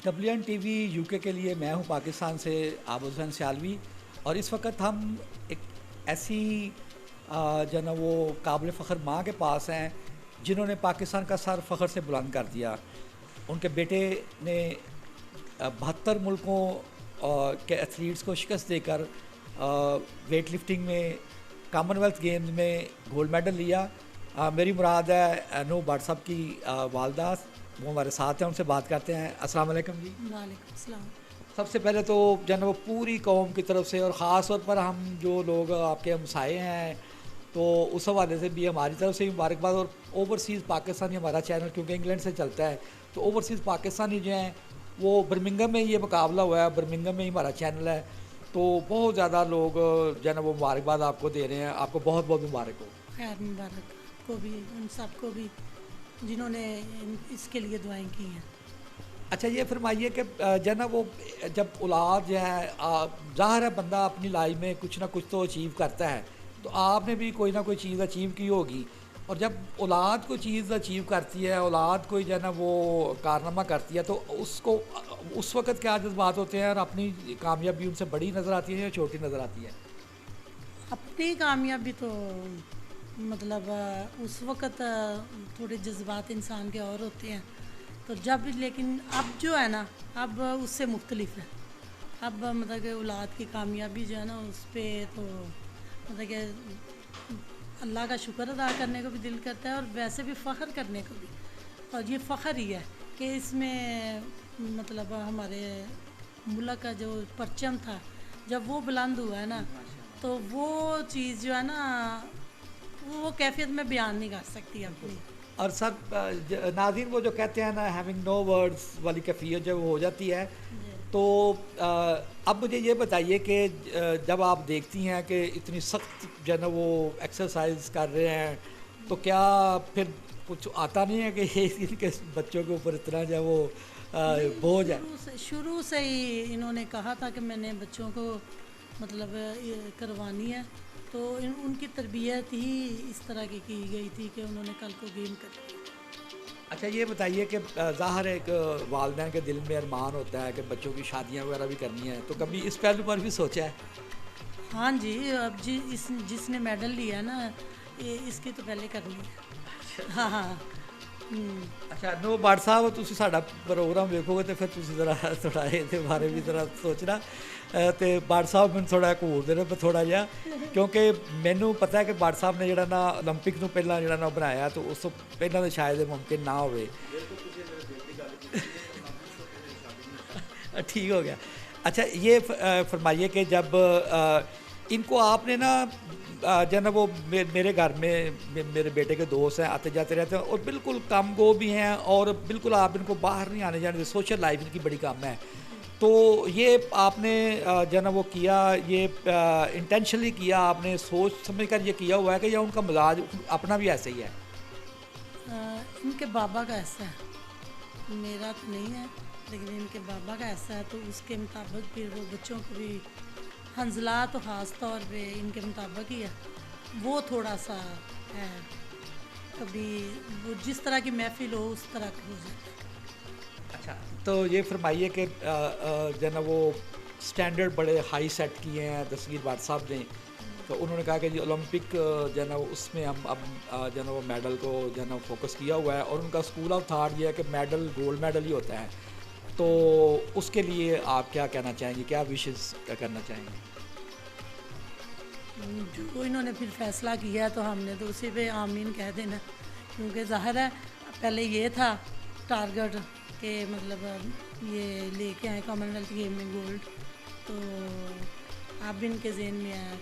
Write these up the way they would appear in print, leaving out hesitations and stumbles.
WN TV UK کے لیے میں ہوں پاکستان سے عابد حسین سیالوی، اور اس وقت ہم ایک ایسی جو ہے نا وہ قابل فخر ماں کے پاس ہیں جنہوں نے پاکستان کا سر فخر سے بلند کر دیا۔ ان کے بیٹے نے 72 ملکوں کے ایتھلیٹس کو شکست دے کر ویٹ لفٹنگ میں کامن ویلتھ گیمز میں گولڈ میڈل لیا۔ میری مراد ہے نو بٹ صاحب کی والدہ، وہ ہمارے ساتھ ہیں، ان سے بات کرتے ہیں۔ السلام علیکم جی۔ وعلیکم السلام۔ سب سے پہلے تو جو ہے نا وہ پوری قوم کی طرف سے، اور خاص طور پر ہم جو لوگ آپ کے ہمسائے ہیں، تو اس حوالے سے بھی ہماری طرف سے مبارکباد۔ اور اوورسیز پاکستانی ہمارا چینل کیونکہ انگلینڈ سے چلتا ہے، تو اوورسیز پاکستانی جو ہیں وہ برمنگھم میں یہ مقابلہ ہوا ہے، برمنگھم میں ہی ہمارا چینل ہے، تو بہت زیادہ لوگ جو ہے نا وہ مبارکباد آپ کو دے رہے ہیں۔ آپ کو بہت بہت مبارک ہو۔ خیر مبارک کو بھی، ان سب کو بھی جنہوں نے اس کے لیے دعائیں کی ہیں۔ اچھا یہ فرمائیے کہ جو ہے نا وہ جب اولاد جو ہے، ظاہر ہے بندہ اپنی لائف میں کچھ نہ کچھ تو اچیو کرتا ہے، تو آپ نے بھی کوئی نہ کوئی چیز اچیو کی ہوگی، اور جب اولاد کوئی چیز اچیو کرتی ہے، اولاد کوئی جو ہے نا وہ کارنامہ کرتی ہے، تو اس کو اس وقت کیا جذبات ہوتے ہیں، اور اپنی کامیابی ان سے بڑی نظر آتی ہے یا چھوٹی نظر آتی ہے؟ اپنی کامیابی تو مطلب اس وقت تھوڑے جذبات انسان کے اور ہوتے ہیں، تو جب لیکن اب جو ہے نا اب اس سے مختلف ہے۔ اب مطلب کہ اولاد کی کامیابی جو ہے نا اس پہ تو مطلب کہ اللہ کا شکر ادا کرنے کو بھی دل کرتا ہے، اور ویسے بھی فخر کرنے کو بھی، اور یہ فخر ہی ہے کہ اس میں مطلب ہمارے ملک کا جو پرچم تھا جب وہ بلند ہوا ہے نا، تو وہ چیز جو ہے نا وہ کیفیت میں بیان نہیں کر سکتی اپنی۔ اور سب ناظرین وہ جو کہتے ہیں نا ہیونگ نو ورڈز والی کیفیت جب ہو جاتی ہے، تو اب مجھے یہ بتائیے کہ جب آپ دیکھتی ہیں کہ اتنی سخت جو ہے نا وہ ایکسرسائز کر رہے ہیں، تو کیا پھر کچھ آتا نہیں ہے کہ ان کے بچوں کے اوپر اتنا جو ہے وہ بوجھ ہے؟ شروع سے ہی انہوں نے کہا تھا کہ میں نے بچوں کو مطلب کروانی ہے، تو ان کی تربیت ہی اس طرح کی گئی تھی کہ انہوں نے کل کو گیم کرنی ہے۔ اچھا یہ بتائیے کہ ظاہر ہے ایک والدین کے دل میں ارمان ہوتا ہے کہ بچوں کی شادیاں وغیرہ بھی کرنی ہیں، تو کبھی اس پہلو پر بھی سوچا ہے؟ ہاں جی، اب جس نے میڈل لیا ہے نا اس کی تو پہلے کرنی ہے۔ ہاں ہاں۔ اچھا نو بٹ صاحب، تسی ساڈا پروگرام ویکھو گے تو پھر تسی ذرا تھوڑا یہ بارے بھی ذرا سوچنا، تو بٹ صاحب مینوں تھوڑا گھور دینا تھوڑا جہا، کیونکہ مینوں پتہ ہے کہ بٹ صاحب نے جڑا نا اولمپک تو پہلا جڑا نا بنایا، تو اس تو پہلا تو شاید ممکن نہ ہوئے۔ ٹھیک ہو گیا۔ اچھا یہ فرمائیے کہ جب ان کو آپ نے نا جو ہے نا وہ میرے گھر میں میرے بیٹے کے دوست ہیں، آتے جاتے رہتے ہیں، اور بالکل کم گو بھی ہیں، اور بالکل آپ ان کو باہر نہیں آنے جانے، سوشل لائف ان کی بڑی کم ہے، تو یہ آپ نے جو ہے نا وہ کیا، یہ انٹینشنلی کیا، آپ نے سوچ سمجھ کر یہ کیا ہوا ہے کہ یا ان کا مزاج اپنا بھی ایسے ہی ہے؟ ان کے بابا کا ایسا ہے، میرا تو نہیں ہے، لیکن ان کے بابا کا ایسا ہے، تو اس کے مطابق پھر وہ بچوں کو بھی حنزلہ تو خاص طور پہ ان کے مطابق ہی ہے، وہ تھوڑا سا ہے، کبھی وہ جس طرح کی محفل ہو اس طرح کا ہو جاتا ہے۔ اچھا تو یہ فرمائیے کہ جو ہے نا وہ سٹینڈرڈ بڑے ہائی سیٹ کیے ہیں دستگیر بٹ صاحب نے، تو انہوں نے کہا کہ جی اولمپک جو ہے نا اس میں ہم اب جو ہے نا وہ میڈل کو جو ہے نا فوکس کیا ہوا ہے، اور ان کا اسکول آف تھاٹ یہ ہے کہ میڈل گولڈ میڈل ہی ہوتا ہے، تو اس کے لیے آپ کیا کہنا چاہیں گے، کیا وشز کیا کرنا چاہیں گے؟ جو انہوں نے پھر فیصلہ کیا ہے تو ہم نے تو اسی پہ آمین کہہ دینا، کیونکہ ظاہر ہے پہلے یہ تھا ٹارگٹ کہ مطلب یہ لے کے آئے کامن ویلتھ گیم میں گولڈ، تو اب ان کے ذہن میں آیا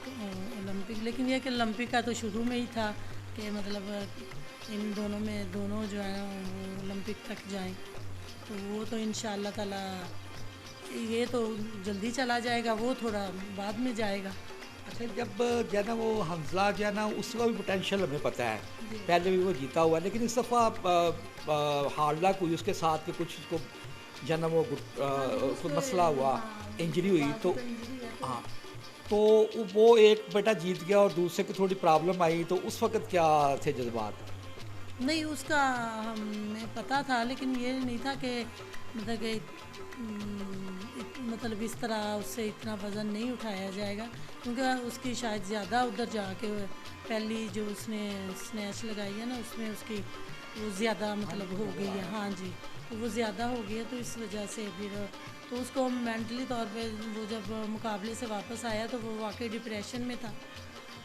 اولمپک، لیکن یہ کہ اولمپک کا تو شروع میں ہی تھا کہ مطلب ان دونوں میں دونوں جو ہے وہ اولمپک تک جائیں، تو وہ تو ان شاء اللہ تعالیٰ یہ تو جلدی چلا جائے گا، وہ تھوڑا بعد میں جائے گا۔ اچھا جب جو ہے نا وہ حنزلہ جو ہے نا اس کا بھی پوٹینشیل ہمیں پتہ ہے، پہلے بھی وہ جیتا ہوا ہے، لیکن اس دفعہ ہارڈ لک ہوئی اس کے ساتھ کہ کچھ اس کو جو ہے نا وہ کوئی مسئلہ ہوا، انجری ہوئی، تو ہاں تو وہ ایک بیٹا جیت گیا اور دوسرے کو تھوڑی پرابلم آئی، تو اس وقت کیا تھے جذبات؟ نہیں اس کا ہمیں پتہ تھا، لیکن یہ نہیں تھا کہ مطلب کہ مطلب اس طرح اس سے اتنا وزن نہیں اٹھایا جائے گا، کیونکہ اس کی شاید زیادہ ادھر جا کے پہلی جو اس نے سنیچ لگائی ہے نا، اس میں اس کی وہ زیادہ مطلب ہو گئی ہے، ہاں جی، تو وہ زیادہ ہو گئی ہے، تو اس وجہ سے پھر تو اس کو مینٹلی طور پہ وہ جب مقابلے سے واپس آیا تو وہ واقعی ڈپریشن میں تھا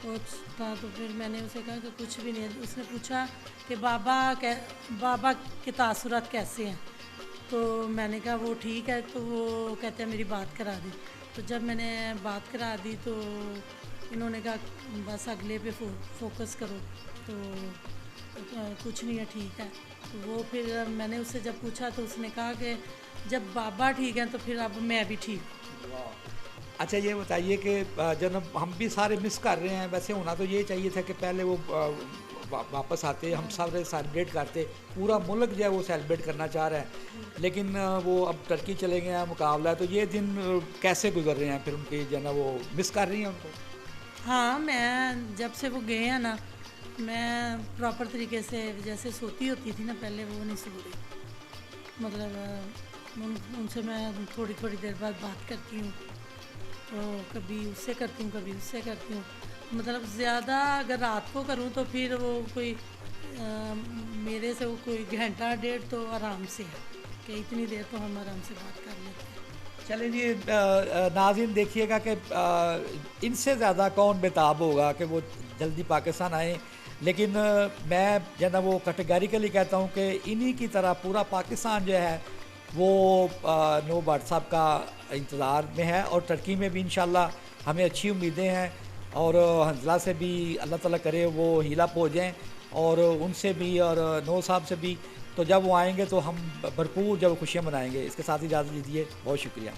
تو پھر میں نے اسے کہا کہ کچھ بھی نہیں. اس نے پوچھا کہ بابا کے تاثرات کیسے ہیں، تو میں نے کہا وہ ٹھیک ہے. تو وہ کہتے ہیں میری بات کرا دی. تو جب میں نے بات کرا دی تو انہوں نے کہا بس اگلے پہ فوکس کرو. تو کچھ نہیں ہے، ٹھیک ہے. تو وہ پھر میں نے اس سے جب پوچھا تو اس نے کہا کہ جب بابا ٹھیک ہیں تو پھر اب میں بھی ٹھیک. اچھا یہ بتائیے کہ جناب ہم بھی سارے مس کر رہے ہیں، ویسے ہونا تو یہ چاہیے تھا کہ پہلے وہ واپس آتے، ہم سارے سیلیبریٹ کرتے، پورا ملک جو ہے وہ سیلیبریٹ کرنا چاہ رہا ہے، لیکن وہ اب ترکی چلے گئے ہیں، مقابلہ ہے. تو یہ دن کیسے گزر رہے ہیں پھر ان کی جو ہے نا وہ مس کر رہی ہیں ان کو؟ ہاں، میں جب سے وہ گئے ہیں نا، میں پراپر طریقے سے جیسے سوتی ہوتی تھی نا پہلے، وہ نہیں سو رہی. مطلب ان سے میں تھوڑی تھوڑی دیر بعد بات کرتی ہوں، تو کبھی اس سے کرتی ہوں کبھی اس سے کرتی ہوں. مطلب زیادہ اگر رات کو کروں تو پھر وہ کوئی میرے سے وہ کوئی گھنٹہ ڈیڑھ تو آرام سے ہے کہ اتنی دیر تو ہم آرام سے بات کر لیتے ہیں. چلیں جی ناظرین، دیکھیے گا کہ ان سے زیادہ کون بےتاب ہوگا کہ وہ جلدی پاکستان آئیں، لیکن میں جو ہے نا وہ کیٹیگریکلی کہتا ہوں کہ انہی کی طرح پورا پاکستان جو ہے وہ نو بٹ صاحب کا انتظار میں ہے، اور ترکی میں بھی انشاءاللہ ہمیں اچھی امیدیں ہیں، اور حنزلہ سے بھی اللہ تعالیٰ کرے وہ ہیلا پہنچ جائیں، اور ان سے بھی اور نو صاحب سے بھی. تو جب وہ آئیں گے تو ہم بھرپور جب خوشیاں منائیں گے. اس کے ساتھ اجازت دیجیے، بہت شکریہ.